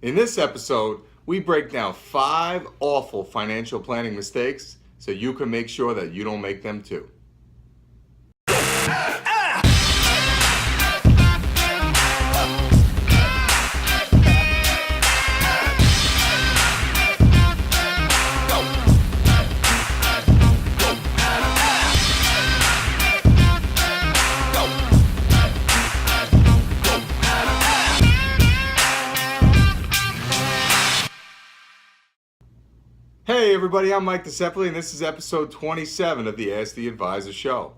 In this episode, we break down 5 awful financial planning mistakes so you can make sure that you don't make them too. Hey everybody, I'm Mike Desepoli and this is episode 27 of the Ask the Advisor show.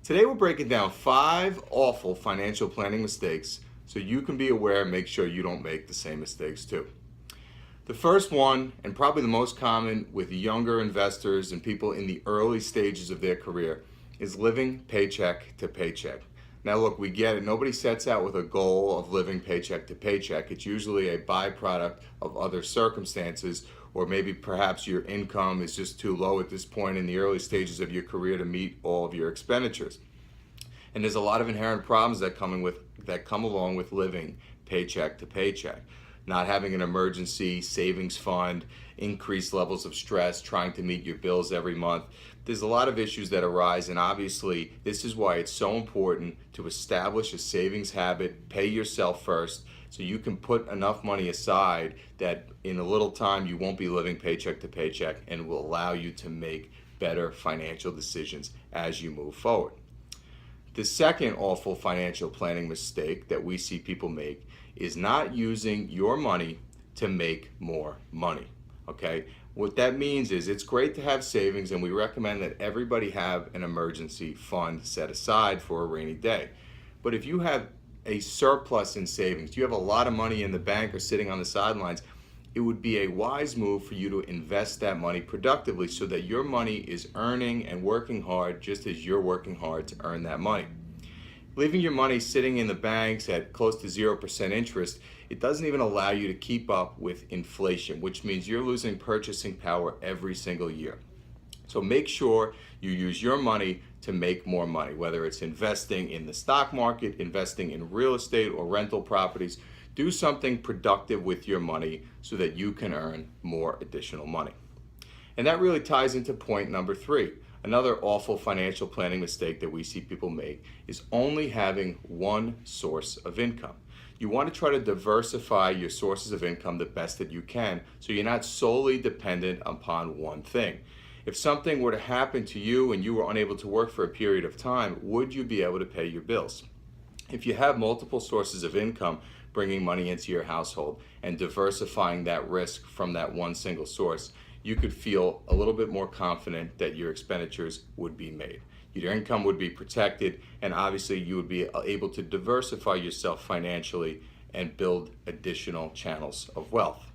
Today we're breaking down 5 awful financial planning mistakes so you can be aware and make sure you don't make the same mistakes too. The first one, and probably the most common with younger investors and people in the early stages of their career, is living paycheck to paycheck. Now look, we get it. Nobody sets out with a goal of living paycheck to paycheck. It's usually a byproduct of other circumstances, or maybe perhaps your income is just too low at this point in the early stages of your career to meet all of your expenditures. And there's a lot of inherent problems that come along with living paycheck to paycheck. Not having an emergency savings fund, increased levels of stress, trying to meet your bills every month. There's a lot of issues that arise, and obviously this is why it's so important to establish a savings habit, pay yourself first, so you can put enough money aside that in a little time you won't be living paycheck to paycheck, and will allow you to make better financial decisions as you move forward. The second awful financial planning mistake that we see people make is not using your money to make more money, okay? What that means is it's great to have savings, and we recommend that everybody have an emergency fund set aside for a rainy day. But if you have a surplus in savings, you have a lot of money in the bank or sitting on the sidelines, it would be a wise move for you to invest that money productively so that your money is earning and working hard just as you're working hard to earn that money. Leaving your money sitting in the banks at close to 0% interest, it doesn't even allow you to keep up with inflation, which means you're losing purchasing power every single year. So make sure you use your money to make more money, whether it's investing in the stock market, investing in real estate or rental properties. Do something productive with your money so that you can earn more additional money. And that really ties into point number 3. Another awful financial planning mistake that we see people make is only having one source of income. You want to try to diversify your sources of income the best that you can so you're not solely dependent upon one thing. If something were to happen to you and you were unable to work for a period of time, would you be able to pay your bills? If you have multiple sources of income bringing money into your household and diversifying that risk from that one single source, you could feel a little bit more confident that your expenditures would be made. Your income would be protected, and obviously you would be able to diversify yourself financially and build additional channels of wealth.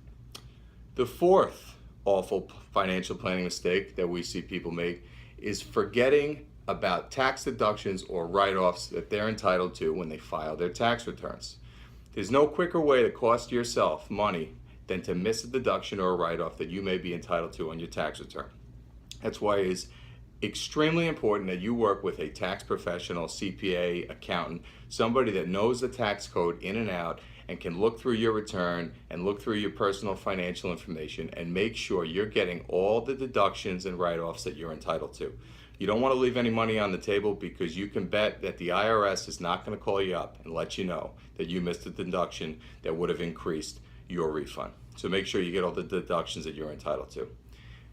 The fourth awful financial planning mistake that we see people make is forgetting about tax deductions or write-offs that they're entitled to when they file their tax returns. There's no quicker way to cost yourself money than to miss a deduction or a write-off that you may be entitled to on your tax return. That's why it is extremely important that you work with a tax professional, CPA, accountant, somebody that knows the tax code in and out and can look through your return and look through your personal financial information and make sure you're getting all the deductions and write-offs that you're entitled to. You don't want to leave any money on the table, because you can bet that the IRS is not going to call you up and let you know that you missed a deduction that would have increased your refund. So make sure you get all the deductions that you're entitled to.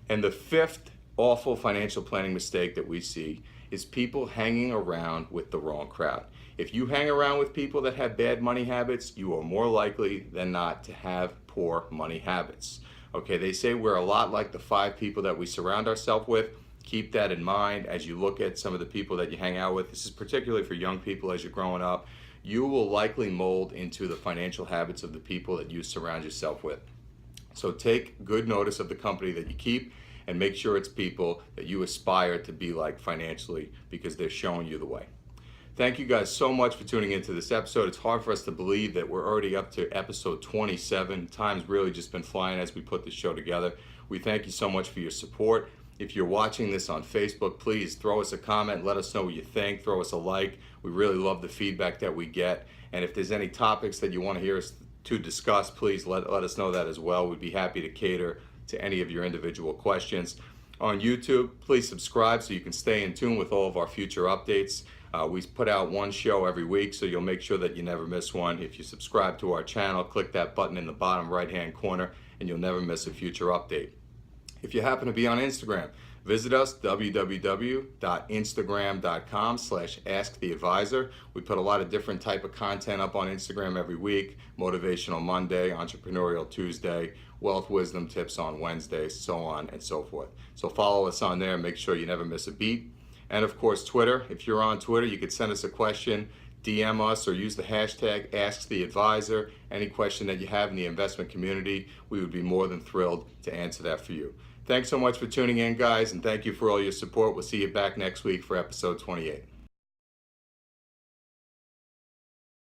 And the fifth awful financial planning mistake that we see is people hanging around with the wrong crowd. If you hang around with people that have bad money habits, you are more likely than not to have poor money habits. Okay, they say we're a lot like the 5 people that we surround ourselves with. Keep that in mind as you look at some of the people that you hang out with. This is particularly for young people as you're growing up. You will likely mold into the financial habits of the people that you surround yourself with. So take good notice of the company that you keep, and make sure it's people that you aspire to be like financially, because they're showing you the way. Thank you guys so much for tuning into this episode. It's hard for us to believe that we're already up to episode 27. Time's really just been flying as we put this show together. We thank you so much for your support. If you're watching this on Facebook, please throw us a comment, let us know what you think, throw us a like. We really love the feedback that we get. And if there's any topics that you want to hear us to discuss, please let us know that as well. We'd be happy to cater to any of your individual questions. On YouTube, please subscribe so you can stay in tune with all of our future updates. We put out one show every week, so you'll make sure that you never miss one. If you subscribe to our channel, click that button in the bottom right-hand corner, and you'll never miss a future update. If you happen to be on Instagram, visit us, www.instagram.com/asktheadvisor. We put a lot of different type of content up on Instagram every week. Motivational Monday, Entrepreneurial Tuesday, Wealth Wisdom Tips on Wednesday, so on and so forth. So follow us on there and make sure you never miss a beat. And of course, Twitter. If you're on Twitter, you could send us a question, DM us, or use the hashtag AskTheAdvisor. Any question that you have in the investment community, we would be more than thrilled to answer that for you. Thanks so much for tuning in, guys, and thank you for all your support. We'll see you back next week for episode 28.